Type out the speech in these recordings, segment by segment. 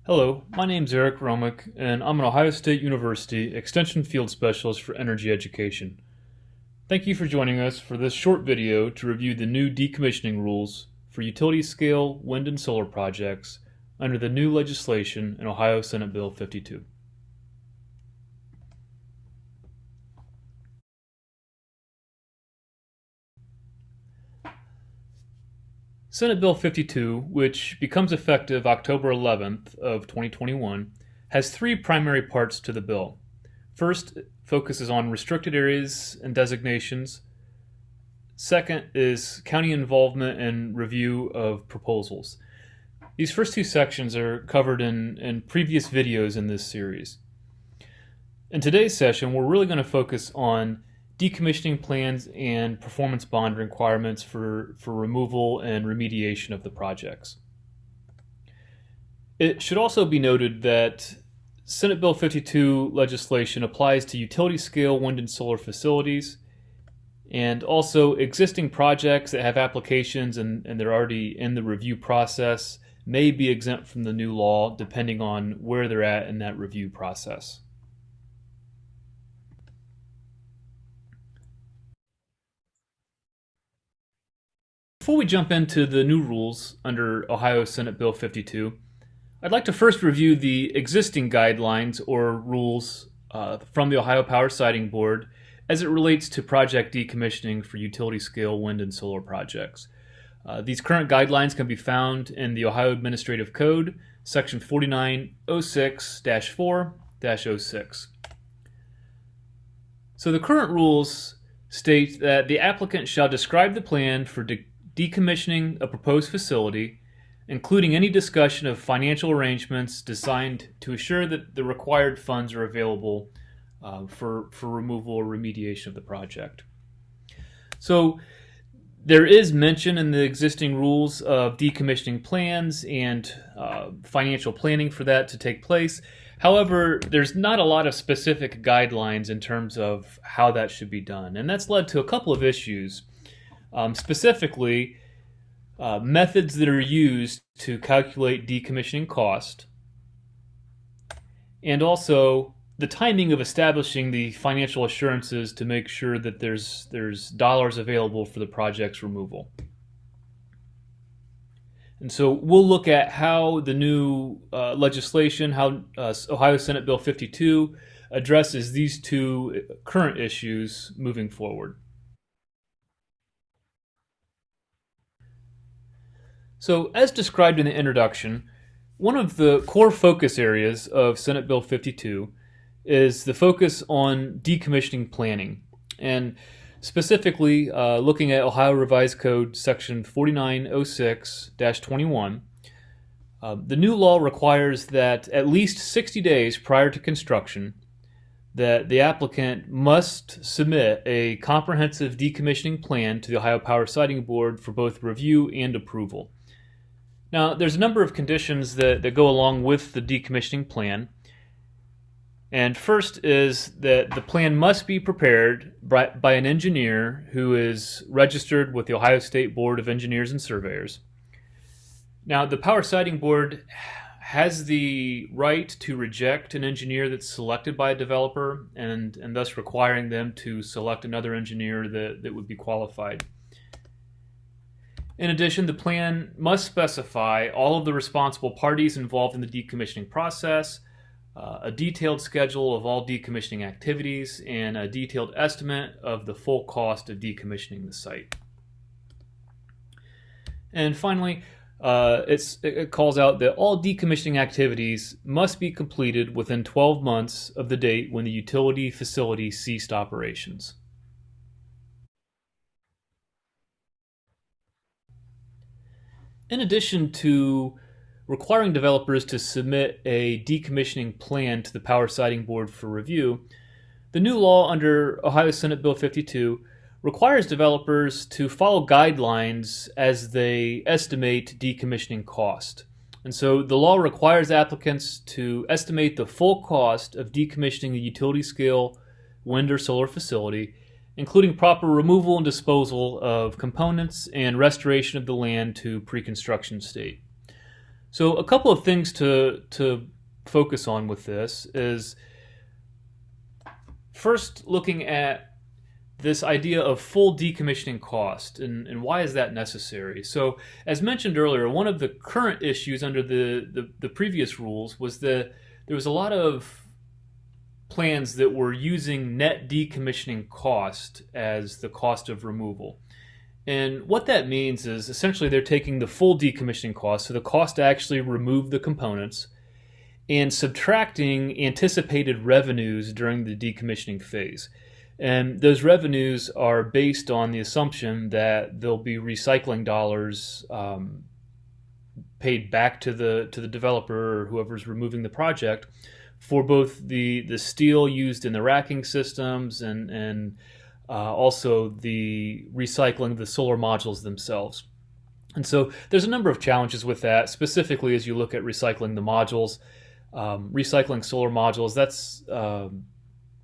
Hello, my name is Eric Romick, and I'm an Ohio State University Extension Field Specialist for Energy Education. Thank you for joining us for this short video to review the new decommissioning rules for utility-scale wind and solar projects under the new legislation in Ohio Senate Bill 52. Senate Bill 52, which becomes effective October 11th of 2021, has three primary parts to the bill. First, it focuses on restricted areas and designations. Second is county involvement and review of proposals. These first two sections are covered in previous videos in this series. In today's session, we're really going to focus on decommissioning plans and performance bond requirements for removal and remediation of the projects. It should also be noted that Senate Bill 52 legislation applies to utility-scale wind and solar facilities, and also existing projects that have applications and they're already in the review process may be exempt from the new law depending on where they're at in that review process. Before we jump into the new rules under Ohio Senate Bill 52, I'd like to first review the existing guidelines or rules from the Ohio Power Siting Board as it relates to project decommissioning for utility-scale wind and solar projects. These current guidelines can be found in the Ohio Administrative Code, Section 4906-4-06. So the current rules state that the applicant shall describe the plan for decommissioning a proposed facility, including any discussion of financial arrangements designed to assure that the required funds are available for removal or remediation of the project. So there is mention in the existing rules of decommissioning plans and financial planning for that to take place. However, there's not a lot of specific guidelines in terms of how that should be done, and that's led to a couple of issues. Specifically, methods that are used to calculate decommissioning cost, and also the timing of establishing the financial assurances to make sure that there's dollars available for the project's removal. And so we'll look at how the new legislation, how Ohio Senate Bill 52 addresses these two current issues moving forward. So, as described in the introduction, one of the core focus areas of Senate Bill 52 is the focus on decommissioning planning, and specifically looking at Ohio Revised Code Section 4906-21. The new law requires that at least 60 days prior to construction, that the applicant must submit a comprehensive decommissioning plan to the Ohio Power Siting Board for both review and approval. Now, there's a number of conditions that go along with the decommissioning plan. And first is that the plan must be prepared by an engineer who is registered with the Ohio State Board of Engineers and Surveyors. Now, the Power Siting Board has the right to reject an engineer that's selected by a developer and thus requiring them to select another engineer that would be qualified. In addition, the plan must specify all of the responsible parties involved in the decommissioning process, a detailed schedule of all decommissioning activities, and a detailed estimate of the full cost of decommissioning the site. And finally, it calls out that all decommissioning activities must be completed within 12 months of the date when the utility facility ceased operations. In addition to requiring developers to submit a decommissioning plan to the Power Siting Board for review, the new law under Ohio Senate Bill 52 requires developers to follow guidelines as they estimate decommissioning cost. And so the law requires applicants to estimate the full cost of decommissioning a utility-scale wind or solar facility, including proper removal and disposal of components and restoration of the land to pre-construction state. So a couple of things to focus on with this is first looking at this idea of full decommissioning cost and why is that necessary. So as mentioned earlier, one of the current issues under the previous rules was that there was a lot of plans that were using net decommissioning cost as the cost of removal. And what that means is essentially they're taking the full decommissioning cost, so the cost to actually remove the components, and subtracting anticipated revenues during the decommissioning phase. And those revenues are based on the assumption that there'll be recycling dollars paid back to the developer or whoever's removing the project for both the steel used in the racking systems and also the recycling of the solar modules themselves. And so there's a number of challenges with that, specifically as you look at recycling the modules. Recycling solar modules,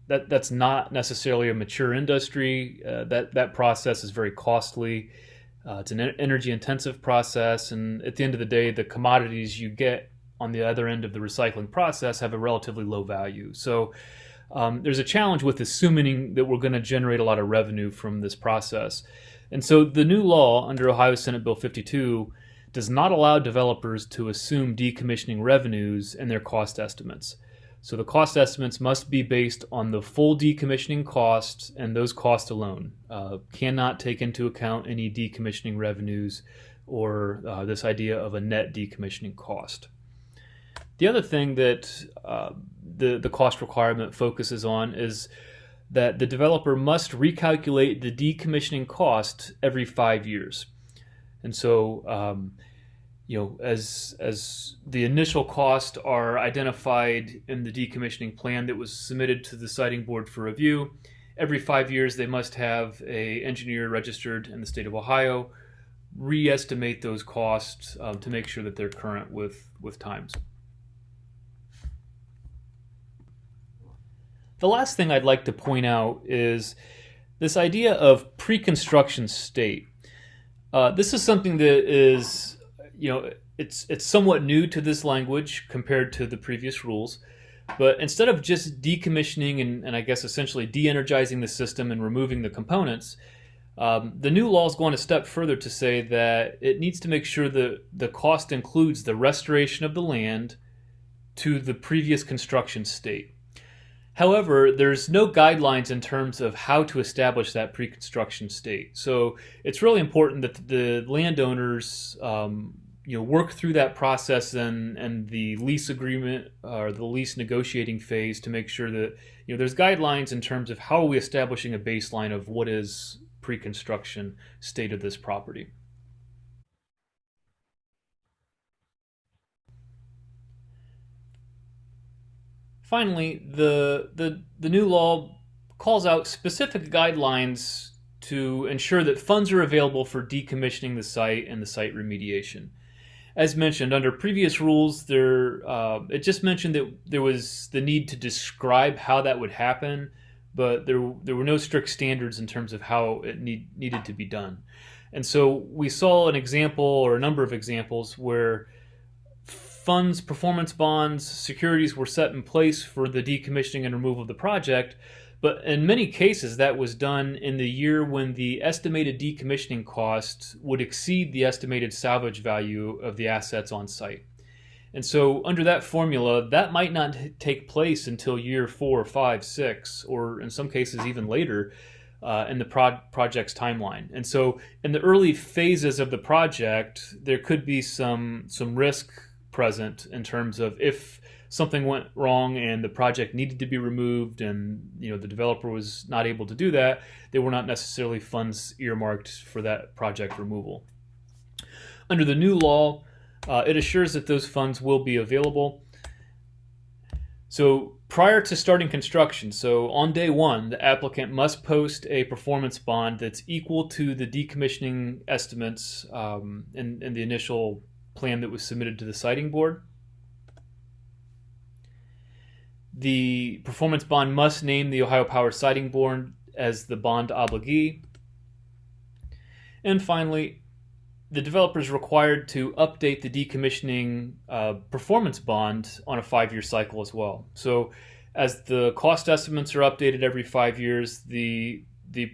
that's not necessarily a mature industry. That process is very costly. It's an energy intensive process, and at the end of the day, the commodities you get on the other end of the recycling process have a relatively low value. So there's a challenge with assuming that we're going to generate a lot of revenue from this process. And so the new law under Ohio Senate Bill 52 does not allow developers to assume decommissioning revenues in their cost estimates. So the cost estimates must be based on the full decommissioning costs, and those costs alone. Cannot take into account any decommissioning revenues or this idea of a net decommissioning cost. The other thing that the cost requirement focuses on is that the developer must recalculate the decommissioning cost every 5 years. And so, as the initial costs are identified in the decommissioning plan that was submitted to the siting board for review, every 5 years they must have an engineer registered in the state of Ohio re-estimate those costs to make sure that they're current with times. The last thing I'd like to point out is this idea of pre-construction state. This is something that is, it's somewhat new to this language compared to the previous rules. But instead of just decommissioning and I guess essentially de-energizing the system and removing the components, the new law is going a step further to say that it needs to make sure that the cost includes the restoration of the land to the previous construction state. However, there's no guidelines in terms of how to establish that pre-construction state. So it's really important that the landowners work through that process and the lease agreement or the lease negotiating phase to make sure that there's guidelines in terms of how are we establishing a baseline of what is pre-construction state of this property. Finally, the new law calls out specific guidelines to ensure that funds are available for decommissioning the site and the site remediation. As mentioned, under previous rules, it just mentioned that there was the need to describe how that would happen, but there were no strict standards in terms of how it needed to be done. And so we saw an example or a number of examples where funds, performance bonds, securities were set in place for the decommissioning and removal of the project, but in many cases that was done in the year when the estimated decommissioning cost would exceed the estimated salvage value of the assets on site. And so under that formula, that might not take place until year 4, 5, 6, or in some cases even later in the project's timeline. And so in the early phases of the project, there could be some risk present in terms of if something went wrong and the project needed to be removed and the developer was not able to do that, there were not necessarily funds earmarked for that project removal. Under the new law, it assures that those funds will be available. So prior to starting construction, so on day one, the applicant must post a performance bond that's equal to the decommissioning estimates in the initial plan that was submitted to the siting board. The performance bond must name the Ohio Power Siting Board as the bond obligee. And finally, the developer is required to update the decommissioning performance bond on a 5-year cycle as well. So as the cost estimates are updated every 5 years, the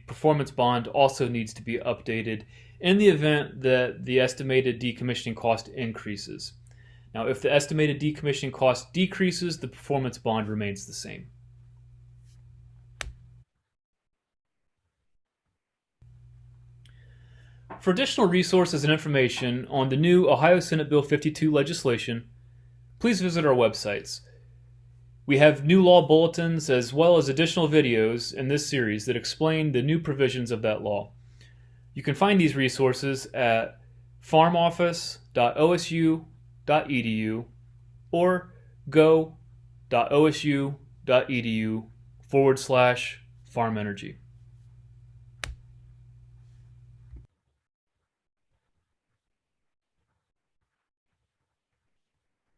performance bond also needs to be updated in the event that the estimated decommissioning cost increases. Now, if the estimated decommissioning cost decreases, the performance bond remains the same. For additional resources and information on the new Ohio Senate Bill 52 legislation, please visit our websites. We have new law bulletins as well as additional videos in this series that explain the new provisions of that law. You can find these resources at farmoffice.osu.edu or go.osu.edu/farmenergy.